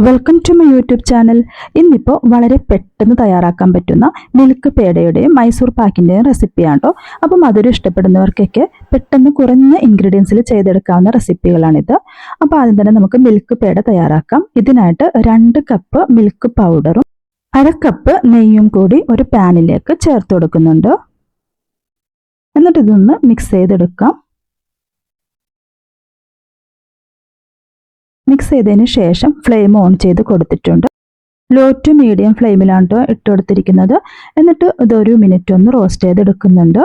Welcome to my YouTube channel. ഇന്നിപ്പോൾ വളരെ പെട്ടെന്ന് തയ്യാറാക്കാൻ പറ്റുന്ന മിൽക്ക് പേടയുടെയും മൈസൂർ പാക്കിൻ്റെയും റെസിപ്പിയാണ് കേട്ടോ. അപ്പോൾ മധുരം ഇഷ്ടപ്പെടുന്നവർക്കൊക്കെ പെട്ടെന്ന് കുറഞ്ഞ ഇൻഗ്രീഡിയൻസിൽ ചെയ്തെടുക്കാവുന്ന റെസിപ്പികളാണിത്. അപ്പോൾ ആദ്യം തന്നെ നമുക്ക് മിൽക്ക് പേട തയ്യാറാക്കാം. ഇതിനായിട്ട് 2 കപ്പ് മിൽക്ക് പൗഡറും 1/2 കപ്പ് നെയ്യും കൂടി ഒരു പാനിലേക്ക് ചേർത്ത് കൊടുക്കുന്നുണ്ട്. എന്നിട്ട് ഇതൊന്ന് മിക്സ് ചെയ്തെടുക്കാം. മിക്സ് ചെയ്തതിന് ശേഷം ഫ്ലെയിം ഓൺ ചെയ്ത് കൊടുത്തിട്ടുണ്ട്. ലോ ടു മീഡിയം ഫ്ലെയിമിലാണ് ഇട്ട് കൊടുത്തിരിക്കുന്നത്. എന്നിട്ട് ഇതൊരു മിനിറ്റ് ഒന്ന് റോസ്റ്റ് ചെയ്തെടുക്കുന്നുണ്ട്.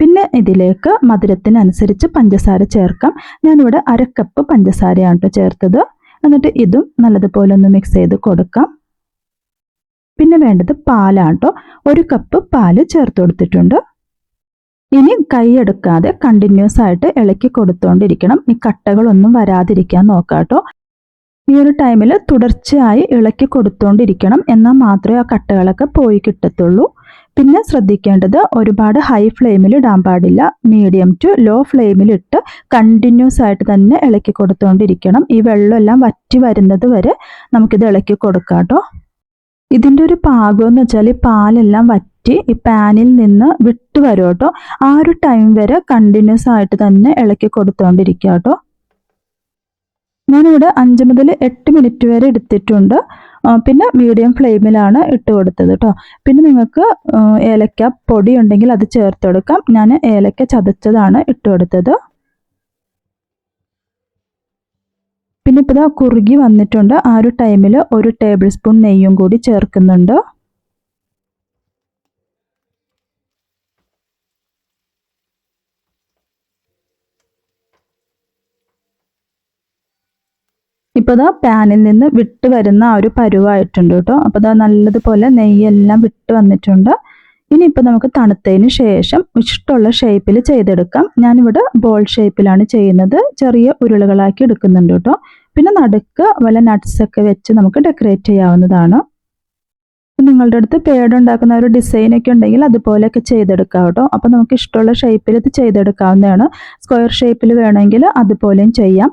പിന്നെ ഇതിലേക്ക് മധുരത്തിനനുസരിച്ച് പഞ്ചസാര ചേർക്കാം. ഞാനിവിടെ 1/2 കപ്പ് പഞ്ചസാരയാണ് ചേർത്തത്. എന്നിട്ട് ഇതും നല്ലതുപോലെ ഒന്ന് മിക്സ് ചെയ്ത് കൊടുക്കാം. പിന്നെ വേണ്ടത് പാലാണ്. 1 കപ്പ് പാല് ചേർത്ത് കൊടുത്തിട്ടുണ്ട്. ഇനി കൈയെടുക്കാതെ കണ്ടിന്യൂസ് ആയിട്ട് ഇളക്കി കൊടുത്തുകൊണ്ടിരിക്കണം. ഈ കട്ടകളൊന്നും വരാതിരിക്കാൻ നോക്കാട്ടോ. ഈ ഒരു ടൈമിൽ തുടർച്ചയായി ഇളക്കി കൊടുത്തുകൊണ്ടിരിക്കണം. എന്നാൽ മാത്രമേ ആ കട്ടകളൊക്കെ പോയി കിട്ടത്തുള്ളൂ. പിന്നെ ശ്രദ്ധിക്കേണ്ടത് ഒരുപാട് ഹൈ ഫ്ലെയിമിൽ ഇടാൻ പാടില്ല. മീഡിയം ടു ലോ ഫ്ലെയിമിലിട്ട് കണ്ടിന്യൂസ് ആയിട്ട് തന്നെ ഇളക്കി കൊടുത്തുകൊണ്ടിരിക്കണം. ഈ വെള്ളമെല്ലാം വറ്റി വരുന്നത് വരെ നമുക്കിത് ഇളക്കി കൊടുക്കാട്ടോ. ഇതിൻ്റെ ഒരു പാകം എന്ന് വെച്ചാൽ ഈ പാലെല്ലാം വറ്റി ഈ പാനിൽ നിന്ന് വിട്ട് വരും കേട്ടോ. ആ ഒരു ടൈം വരെ കണ്ടിന്യൂസ് ആയിട്ട് തന്നെ ഇളക്കി കൊടുത്തുകൊണ്ടിരിക്കുക കേട്ടോ. ഞാനിവിടെ 5 മുതൽ 8 മിനിറ്റ് വരെ എടുത്തിട്ടുണ്ട്. പിന്നെ മീഡിയം ഫ്ലെയിമിലാണ് ഇട്ട് കൊടുത്തത് കേട്ടോ. പിന്നെ നിങ്ങൾക്ക് ഏലക്ക പൊടി ഉണ്ടെങ്കിൽ അത് ചേർത്ത് കൊടുക്കാം. ഞാൻ ഏലക്ക ചതച്ചതാണ് ഇട്ട് കൊടുത്തത്. പിന്നെ ഇപ്പോൾ കുറുകി വന്നിട്ടുണ്ട്. ആ ഒരു ടൈമിൽ 1 ടേബിൾ സ്പൂൺ നെയ്യും കൂടി ചേർക്കുന്നുണ്ട്. ഇപ്പോൾ പാനിൽ നിന്ന് വിട്ട് വരുന്ന ആ ഒരു പരുവായിട്ടുണ്ട് കേട്ടോ. അപ്പോൾ നല്ലതുപോലെ നെയ്യെല്ലാം വിട്ട് വന്നിട്ടുണ്ട്. ഇനിയിപ്പോൾ നമുക്ക് തണുത്തതിന് ശേഷം ഇഷ്ടമുള്ള ഷേപ്പിൽ ചെയ്തെടുക്കാം. ഞാനിവിടെ ബോൾ ഷേപ്പിലാണ് ചെയ്യുന്നത്. ചെറിയ ഉരുളകളാക്കി എടുക്കുന്നുണ്ട് കേട്ടോ. പിന്നെ നടുക്ക് വല്ല നട്ട്സൊക്കെ വെച്ച് നമുക്ക് ഡെക്കറേറ്റ് ചെയ്യാവുന്നതാണ്. നിങ്ങളുടെ അടുത്ത് പേട ഉണ്ടാക്കുന്ന ഒരു ഡിസൈനൊക്കെ ഉണ്ടെങ്കിൽ അതുപോലെയൊക്കെ ചെയ്തെടുക്കാം കേട്ടോ. അപ്പോൾ നമുക്ക് ഇഷ്ടമുള്ള ഷേപ്പിൽ ഇത് ചെയ്തെടുക്കാവുന്നതാണ്. സ്ക്വയർ ഷേപ്പിൽ വേണമെങ്കിൽ അതുപോലെയും ചെയ്യാം.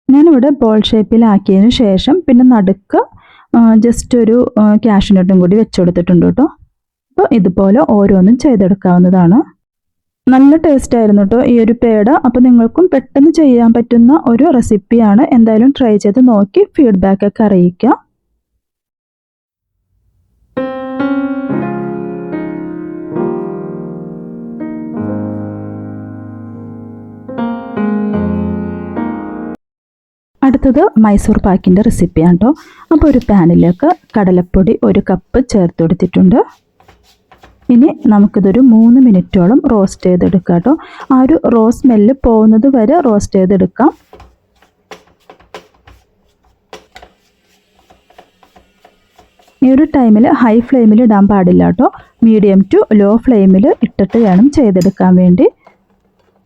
ഞാനിവിടെ ബോൾ ഷേപ്പിലാക്കിയതിന് ശേഷം പിന്നെ നടുക്ക് ജസ്റ്റ് ഒരു കാഷ്യൂനട്ടും കൂടി വെച്ച് കൊടുത്തിട്ടുണ്ട് കേട്ടോ. അപ്പോൾ ഇതുപോലെ ഓരോന്നും ചെയ്തെടുക്കാവുന്നതാണ്. നല്ല ടേസ്റ്റ് ആയിരുന്നു കേട്ടോ ഈ ഒരു പേട. അപ്പോൾ നിങ്ങൾക്കും പെട്ടെന്ന് ചെയ്യാൻ പറ്റുന്ന ഒരു റെസിപ്പിയാണ്. എന്തായാലും ട്രൈ ചെയ്ത് നോക്കി ഫീഡ്ബാക്ക് ഒക്കെ അറിയിക്കാം. അടുത്തത് മൈസൂർ പാക്കിൻ്റെ റെസിപ്പിയാണ് കേട്ടോ. അപ്പോൾ ഒരു പാനിലേക്ക് കടലപ്പൊടി 1 കപ്പ് ചേർത്ത് കൊടുത്തിട്ടുണ്ട്. ഇനി നമുക്കിതൊരു 3 മിനിറ്റോളം റോസ്റ്റ് ചെയ്തെടുക്കാം കേട്ടോ. ആ ഒരു റോസ് സ്മെല്ല് പോകുന്നത് വരെ റോസ്റ്റ് ചെയ്തെടുക്കാം. ഈ ഒരു ടൈമിൽ ഹൈ ഫ്ലെയിമിൽ ഇടാൻ പാടില്ല കേട്ടോ. മീഡിയം ടു ലോ ഫ്ലെയിമിൽ ഇട്ടിട്ട് വേണം ചെയ്തെടുക്കാൻ വേണ്ടി.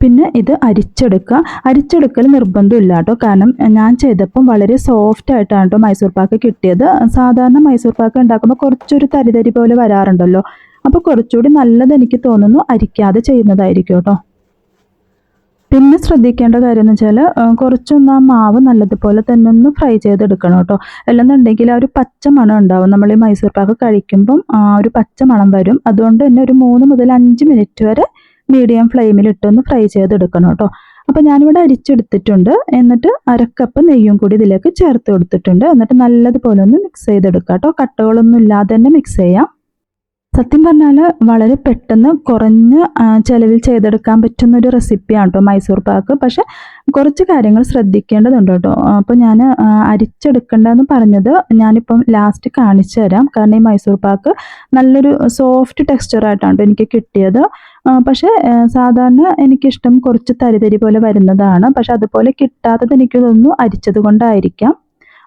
പിന്നെ ഇത് അരിച്ചെടുക്കൽ നിർബന്ധമില്ല കേട്ടോ. കാരണം ഞാൻ ചെയ്തപ്പം വളരെ സോഫ്റ്റ് ആയിട്ടാണ് കേട്ടോ മൈസൂർ പാക്ക് കിട്ടിയത്. സാധാരണ മൈസൂർ പാക്ക് ഉണ്ടാക്കുമ്പോൾ കുറച്ചൊരു തരിതരി പോലെ വരാറുണ്ടല്ലോ. അപ്പോൾ കുറച്ചുകൂടി നല്ലത് എനിക്ക് തോന്നുന്നു അരിക്കാതെ ചെയ്യുന്നതായിരിക്കും കേട്ടോ. പിന്നെ ശ്രദ്ധിക്കേണ്ട കാര്യം എന്ന് വെച്ചാൽ കുറച്ചൊന്ന് ആ മാവ് നല്ലതുപോലെ തന്നെ ഒന്ന് ഫ്രൈ ചെയ്തെടുക്കണം കേട്ടോ. അല്ലെന്നുണ്ടെങ്കിൽ ആ ഒരു പച്ച മണം ഉണ്ടാവും. നമ്മൾ ഈ മൈസൂർ പാക്ക് കഴിക്കുമ്പം ആ ഒരു പച്ച മണം വരും. അതുകൊണ്ട് തന്നെ ഒരു 3 മുതൽ 5 മിനിറ്റ് വരെ മീഡിയം ഫ്ലെയിമിലിട്ടൊന്ന് ഫ്രൈ ചെയ്തെടുക്കണം കേട്ടോ. അപ്പോൾ ഞാനിവിടെ അരിച്ചെടുത്തിട്ടുണ്ട്. എന്നിട്ട് 1/2 കപ്പ് നെയ്യും കൂടി ഇതിലേക്ക് ചേർത്ത് കൊടുത്തിട്ടുണ്ട്. എന്നിട്ട് നല്ലതുപോലെ ഒന്ന് മിക്സ് ചെയ്തെടുക്കാം കേട്ടോ. കട്ടകളൊന്നും ഇല്ലാതെ തന്നെ മിക്സ് ചെയ്യാം. സത്യം പറഞ്ഞാൽ വളരെ പെട്ടെന്ന് കുറഞ്ഞ ചിലവിൽ ചെയ്തെടുക്കാൻ പറ്റുന്ന ഒരു റെസിപ്പിയാണ് കേട്ടോ മൈസൂർ പാക്ക്. പക്ഷെ കുറച്ച് കാര്യങ്ങൾ ശ്രദ്ധിക്കേണ്ടതുണ്ട് കേട്ടോ. അപ്പോൾ ഞാൻ അരിച്ചെടുക്കേണ്ടതെന്ന് പറഞ്ഞത് ഞാനിപ്പം ലാസ്റ്റ് കാണിച്ചു തരാം. കാരണം ഈ മൈസൂർ പാക്ക് നല്ലൊരു സോഫ്റ്റ് ടെക്സ്ചറായിട്ടാണ് എനിക്ക് കിട്ടിയത്. പക്ഷേ സാധാരണ എനിക്കിഷ്ടം കുറച്ച് തരിതരി പോലെ വരുന്നതാണ്. പക്ഷെ അതുപോലെ കിട്ടാത്തത് എനിക്ക് തോന്നുന്നു അരിച്ചത് കൊണ്ടായിരിക്കാം.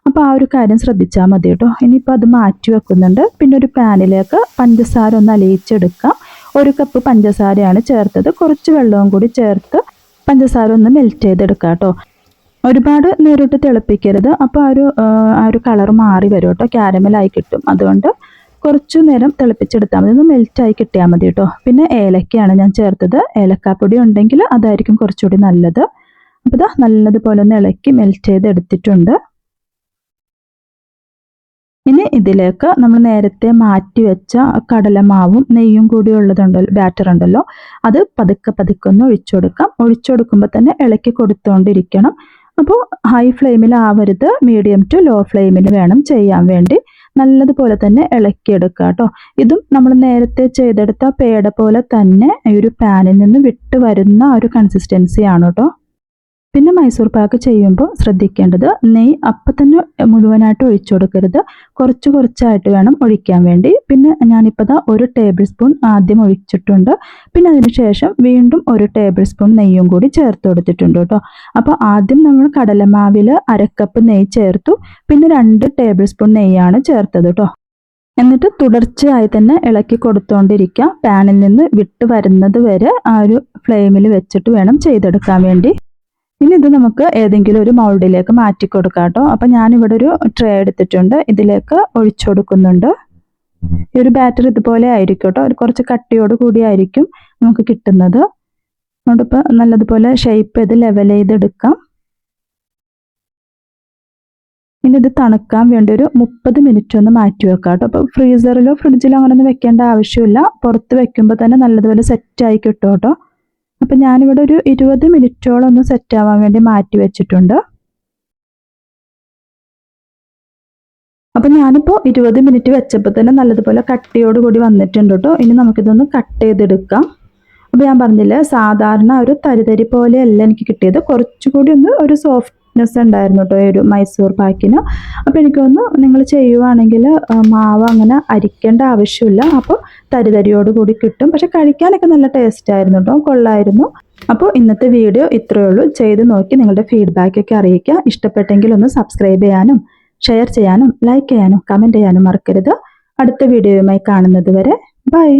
അപ്പോൾ ആ ഒരു കാര്യം ശ്രദ്ധിച്ചാൽ മതി കേട്ടോ. ഇനിയിപ്പോൾ അത് മാറ്റി വെക്കുന്നുണ്ട്. പിന്നെ ഒരു പാനിലേക്ക് പഞ്ചസാര ഒന്ന് അലിയിച്ചെടുക്കാം. 1 കപ്പ് പഞ്ചസാരയാണ് ചേർത്തത്. കുറച്ച് വെള്ളവും കൂടി ചേർത്ത് പഞ്ചസാര ഒന്ന് മെൽറ്റ് ചെയ്തെടുക്കാം കേട്ടോ. ഒരുപാട് നേരിട്ട് തിളപ്പിക്കരുത്. അപ്പോൾ ആ ഒരു കളർ മാറി വരും കേട്ടോ. ക്യാരമലായി കിട്ടും. അതുകൊണ്ട് കുറച്ചു നേരം തിളപ്പിച്ചെടുത്താൽ മതി. ഒന്ന് മെൽറ്റായി കിട്ടിയാൽ മതി കേട്ടോ. പിന്നെ ഏലക്കയാണ് ഞാൻ ചേർത്തത്. ഏലക്കാപ്പൊടി ഉണ്ടെങ്കിൽ അതായിരിക്കും കുറച്ചുകൂടി നല്ലത്. അപ്പോൾ നല്ലതുപോലെ ഒന്ന് ഇളക്കി മെൽറ്റ് ചെയ്തെടുത്തിട്ടുണ്ട്. ഇനി ഇതിലേക്ക് നമ്മൾ നേരത്തെ മാറ്റി വെച്ച കടലമാവും നെയ്യും കൂടി ഉള്ളതുണ്ടല്ലോ, ബാറ്റർ ഉണ്ടല്ലോ, അത് പതുക്കെ പതുക്കെ ഒന്ന് ഒഴിച്ചു കൊടുക്കാം. ഒഴിച്ചു കൊടുക്കുമ്പോൾ തന്നെ ഇളക്കി കൊടുത്തുകൊണ്ടിരിക്കണം. അപ്പോൾ ഹൈ ഫ്ലെയിമിലാവരുത്, മീഡിയം ടു ലോ ഫ്ലെയിമിൽ വേണം ചെയ്യാൻ വേണ്ടി. നല്ലതുപോലെ തന്നെ ഇളക്കിയെടുക്കുക കേട്ടോ. ഇതും നമ്മൾ നേരത്തെ ചെയ്തെടുത്ത പേട പോലെ തന്നെ ഈ ഒരു പാനിൽ നിന്ന് വിട്ട് വരുന്ന ഒരു കൺസിസ്റ്റൻസിയാണ് കേട്ടോ. പിന്നെ മൈസൂർ പാക്ക് ചെയ്യുമ്പോൾ ശ്രദ്ധിക്കേണ്ടത് നെയ്യ് അപ്പം തന്നെ മുഴുവനായിട്ട് ഒഴിച്ചു കൊടുക്കരുത്, കുറച്ച് കുറച്ചായിട്ട് വേണം ഒഴിക്കാൻ വേണ്ടി. പിന്നെ ഞാനിപ്പോൾ 1 ടേബിൾ സ്പൂൺ ആദ്യം ഒഴിച്ചിട്ടുണ്ട്. പിന്നെ അതിന് ശേഷം വീണ്ടും 1 ടേബിൾ സ്പൂൺ നെയ്യും കൂടി ചേർത്ത് കൊടുത്തിട്ടുണ്ട് കേട്ടോ. അപ്പോൾ ആദ്യം നമ്മൾ കടലമാവിൽ 1/2 കപ്പ് നെയ്യ് ചേർത്തു, പിന്നെ 2 ടേബിൾ സ്പൂൺ നെയ്യാണ് ചേർത്തത് കേട്ടോ. എന്നിട്ട് തുടർച്ചയായി തന്നെ ഇളക്കി കൊടുത്തുകൊണ്ടിരിക്കുക. പാനിൽ നിന്ന് വിട്ട് വരുന്നത് വരെ ആ ഒരു ഫ്ലെയിമിൽ വെച്ചിട്ട് വേണം ചെയ്തെടുക്കാൻ വേണ്ടി. ഇനി ഇത് നമുക്ക് ഏതെങ്കിലും ഒരു മൗൾഡിലേക്ക് മാറ്റി കൊടുക്കാം കേട്ടോ. അപ്പം ഞാനിവിടെ ഒരു ട്രേ എടുത്തിട്ടുണ്ട്, ഇതിലേക്ക് ഒഴിച്ചു കൊടുക്കുന്നുണ്ട്. ഈ ഒരു ബാറ്റർ ഇതുപോലെ ആയിരിക്കും കേട്ടോ, കുറച്ച് കട്ടിയോട് കൂടി ആയിരിക്കും നമുക്ക് കിട്ടുന്നത്. അതുകൊണ്ടിപ്പോൾ നല്ലതുപോലെ ഷേപ്പ് ചെയ്ത് ലെവൽ ചെയ്തെടുക്കാം. ഇനി ഇത് തണുക്കാൻ വേണ്ടി ഒരു 30 മിനിറ്റ് ഒന്ന് മാറ്റി വെക്കാം കേട്ടോ. അപ്പോൾ ഫ്രീസറിലോ ഫ്രിഡ്ജിലോ അങ്ങനെയൊന്നും വെക്കേണ്ട ആവശ്യമില്ല, പുറത്ത് വെക്കുമ്പോൾ തന്നെ നല്ലതുപോലെ സെറ്റായി കിട്ടും കേട്ടോ. അപ്പം ഞാനിവിടെ ഒരു 20 മിനിറ്റോളം ഒന്ന് സെറ്റ് ആവാൻ വേണ്ടി മാറ്റി വെച്ചിട്ടുണ്ട്. അപ്പം ഞാനിപ്പോൾ 20 മിനിറ്റ് വെച്ചപ്പോൾ തന്നെ നല്ലതുപോലെ കട്ടിയോട് കൂടി വന്നിട്ടുണ്ട് കേട്ടോ. ഇനി നമുക്കിതൊന്ന് കട്ട് ചെയ്തെടുക്കാം. അപ്പോൾ ഞാൻ പറഞ്ഞില്ലേ, സാധാരണ ഒരു തരിതരി പോലെയല്ല എനിക്ക് കിട്ടിയത്, കുറച്ചുകൂടി ഒന്ന് ഒരു സോഫ്റ്റ്നെസ് ഉണ്ടായിരുന്നു കേട്ടോ ഈ ഒരു മൈസൂർ പാക്കിന്. അപ്പോൾ എനിക്ക് തോന്നുന്നു നിങ്ങൾ ചെയ്യുവാണെങ്കിൽ മാവ് അങ്ങനെ അരിക്കേണ്ട ആവശ്യമില്ല, അപ്പോൾ തരിതരിയോട് കൂടി കിട്ടും. പക്ഷെ കഴിക്കാനൊക്കെ നല്ല ടേസ്റ്റ് ആയിരുന്നു കേട്ടോ, കൊള്ളായിരുന്നു. അപ്പോൾ ഇന്നത്തെ വീഡിയോ ഇത്രയേ ഉള്ളൂ. ചെയ്ത് നോക്കി നിങ്ങളുടെ ഫീഡ്ബാക്കൊക്കെ അറിയിക്കുക. ഇഷ്ടപ്പെട്ടെങ്കിൽ ഒന്ന് സബ്സ്ക്രൈബ് ചെയ്യാനും ഷെയർ ചെയ്യാനും ലൈക്ക് ചെയ്യാനും കമൻറ്റ് ചെയ്യാനും മറക്കരുത്. അടുത്ത വീഡിയോയുമായി കാണുന്നത് വരെ ബൈ.